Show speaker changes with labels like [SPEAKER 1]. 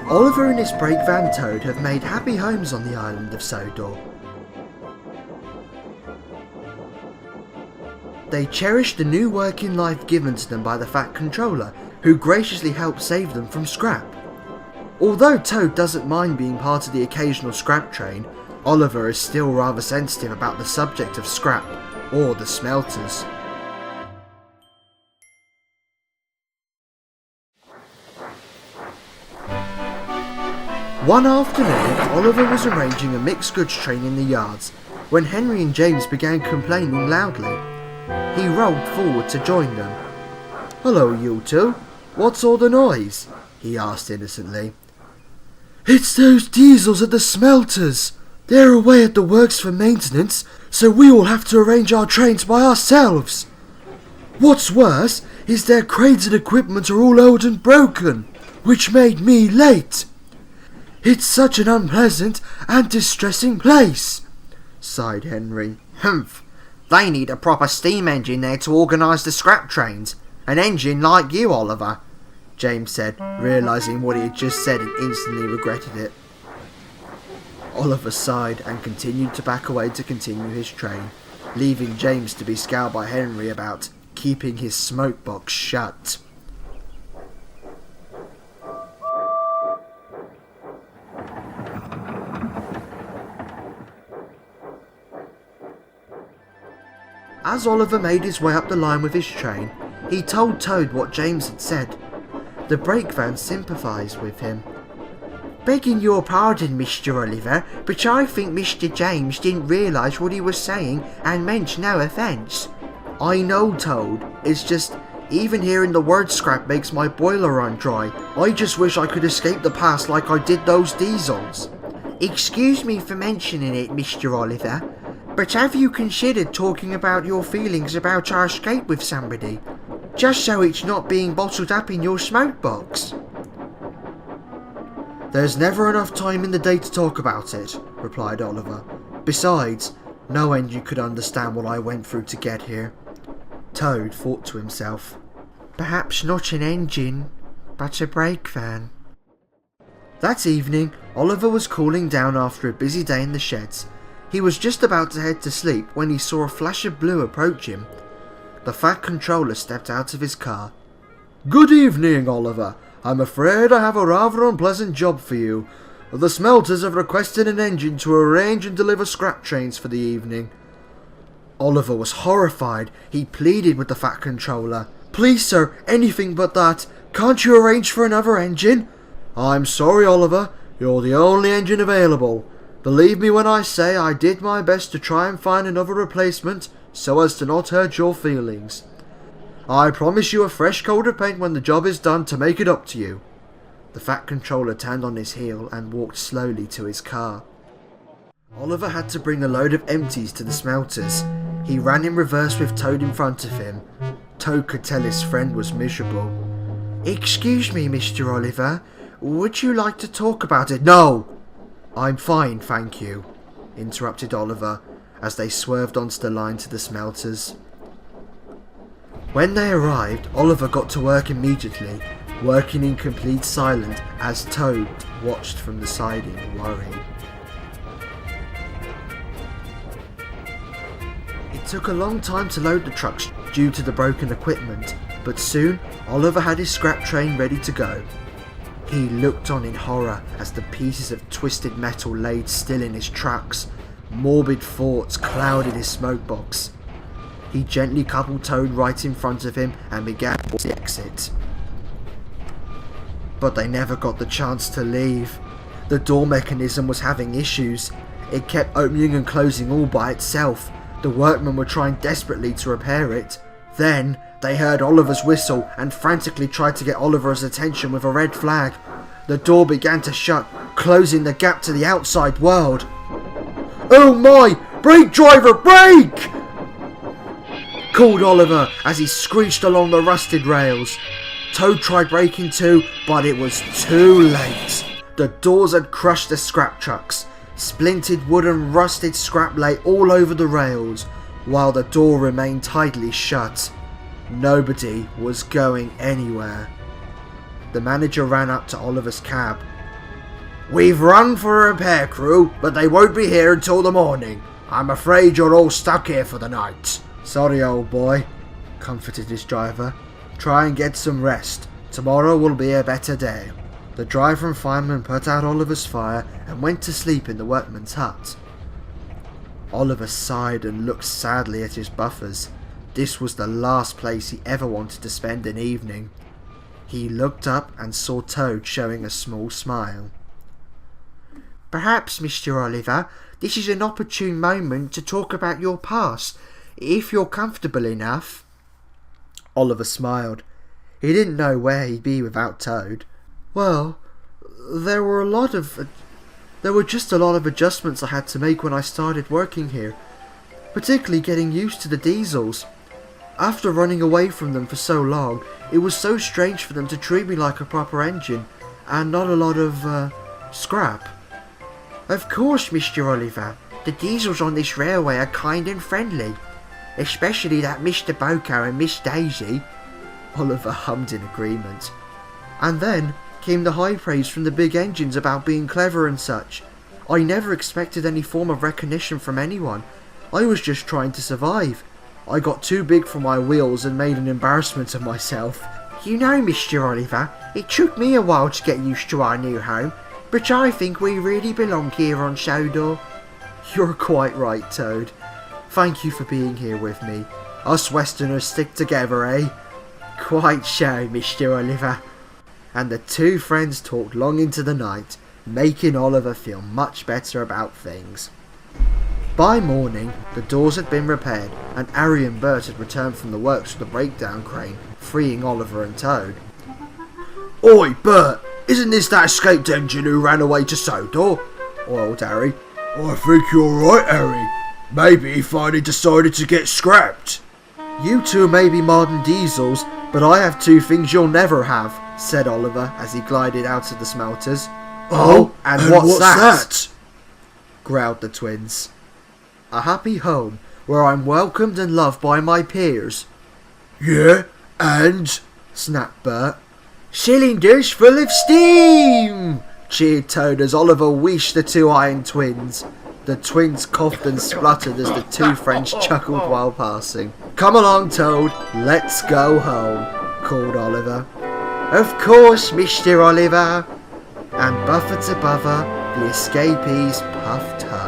[SPEAKER 1] Oliver and his brake van Toad have made happy homes on the island of Sodor. They cherish the new working life given to them by the Fat Controller, who graciously helped save them from scrap. Although Toad doesn't mind being part of the occasional scrap train, Oliver is still rather sensitive about the subject of scrap, or the smelters. One afternoon, Oliver was arranging a mixed goods train in the yards when Henry and James began complaining loudly. He rolled forward to join them. "Hello, you two. What's all the noise?" he asked innocently. "It's those diesels at the smelters. They're away at the works for maintenance, so we all have to arrange our trains by ourselves. What's worse is their cranes and equipment are all old and broken, which made me late. It's such an unpleasant and distressing place," sighed Henry.
[SPEAKER 2] "Humph. They need a proper steam engine there to organise the scrap trains. An engine like you, Oliver," James said, realising what he had just said and instantly regretted it. Oliver sighed and continued to back away to continue his train, leaving James to be scowled by Henry about keeping his smoke box shut. As Oliver made his way up the line with his train, he told Toad what James had said. The brake van sympathised with him. "Begging your pardon, Mr. Oliver, but I think Mr. James didn't realise what he was saying and meant no offence." "I know, Toad. It's just, even hearing the word scrap makes my boiler run dry. I just wish I could escape the past like I did those diesels." "Excuse me for mentioning it, Mr. Oliver, but have you considered talking about your feelings about our escape with somebody? Just so it's not being bottled up in your smoke box."
[SPEAKER 1] "There's never enough time in the day to talk about it," replied Oliver. "Besides, no engine could understand what I went through to get here." Toad thought to himself, "Perhaps not an engine, but a brake van." That evening, Oliver was cooling down after a busy day in the sheds. He was just about to head to sleep when he saw a flash of blue approach him. The Fat Controller stepped out of his car. "Good evening, Oliver. I'm afraid I have a rather unpleasant job for you. The smelters have requested an engine to arrange and deliver scrap trains for the evening." Oliver was horrified. He pleaded with the Fat Controller. "Please, sir, anything but that. Can't you arrange for another engine?" "I'm sorry, Oliver. You're the only engine available. Believe me when I say I did my best to try and find another replacement so as to not hurt your feelings. I promise you a fresh coat of paint when the job is done to make it up to you." The Fat Controller turned on his heel and walked slowly to his car. Oliver had to bring a load of empties to the smelters. He ran in reverse with Toad in front of him. Toad could tell his friend was miserable. "Excuse me, Mr. Oliver, would you like to talk about it?" "No! I'm fine, thank you," interrupted Oliver as they swerved onto the line to the smelters. When they arrived, Oliver got to work immediately, working in complete silence as Toad watched from the siding, worried. It took a long time to load the trucks due to the broken equipment, but soon Oliver had his scrap train ready to go. He looked on in horror as the pieces of twisted metal laid still in his trucks. Morbid thoughts clouded his smoke box. He gently coupled Toad right in front of him and began to exit. But they never got the chance to leave. The door mechanism was having issues. It kept opening and closing all by itself. The workmen were trying desperately to repair it. Then they heard Oliver's whistle and frantically tried to get Oliver's attention with a red flag. The door began to shut, closing the gap to the outside world. "Oh my! Brake, driver, brake!" called Oliver as he screeched along the rusted rails. Toad tried braking too, but it was too late. The doors had crushed the scrap trucks. Splintered wood and rusted scrap lay all over the rails, while the door remained tightly shut. Nobody was going anywhere. The manager ran up to Oliver's cab. We've rung for a repair crew, but they won't be here until the morning. I'm afraid you're all stuck here for the night. Sorry, old boy, comforted his driver. Try and get some rest. Tomorrow will be a better day. The driver and fireman put out Oliver's fire and went to sleep in the workman's hut. Oliver sighed and looked sadly at his buffers. This was the last place he ever wanted to spend an evening. He looked up and saw Toad showing a small smile. Perhaps, Mr. Oliver, this is an opportune moment to talk about your past, if you're comfortable enough. Oliver smiled. He didn't know where he'd be without Toad. Well, there were just a lot of adjustments I had to make when I started working here, particularly getting used to the diesels. After running away from them for so long, it was so strange for them to treat me like a proper engine, and not a lot of, scrap. Of course, Mr. Oliver, the diesels on this railway are kind and friendly, especially that Mr. Boko and Miss Daisy. Oliver hummed in agreement. And then came the high praise from the big engines about being clever and such. I never expected any form of recognition from anyone. I was just trying to survive. I got too big for my wheels and made an embarrassment of myself. You know, Mr. Oliver, it took me a while to get used to our new home, but I think we really belong here on Sodor. You're quite right, Toad. Thank you for being here with me. Us Westerners stick together, eh? Quite so, Mr. Oliver. And the two friends talked long into the night, making Oliver feel much better about things. By morning, the doors had been repaired, and Harry and Bert had returned from the works with the breakdown crane, freeing Oliver and Toad. Oi, Bert! Isn't this that escaped engine who ran away to Sodor? Oiled Harry. I think you're right, Harry. Maybe he finally decided to get scrapped. You two may be modern diesels, but I have two things you'll never have, said Oliver as he glided out of the smelters. Oh, and what's that? Growled the twins. A happy home, where I'm welcomed and loved by my peers. Yeah, and? Snapped Bert. Cylinders full of steam! Cheered Toad as Oliver wheeshed the two iron twins. The twins coughed and spluttered as the two friends chuckled while passing. Come along, Toad, let's go home, called Oliver. Of course, Mr. Oliver. And buffer to buffer, the escapees puffed home.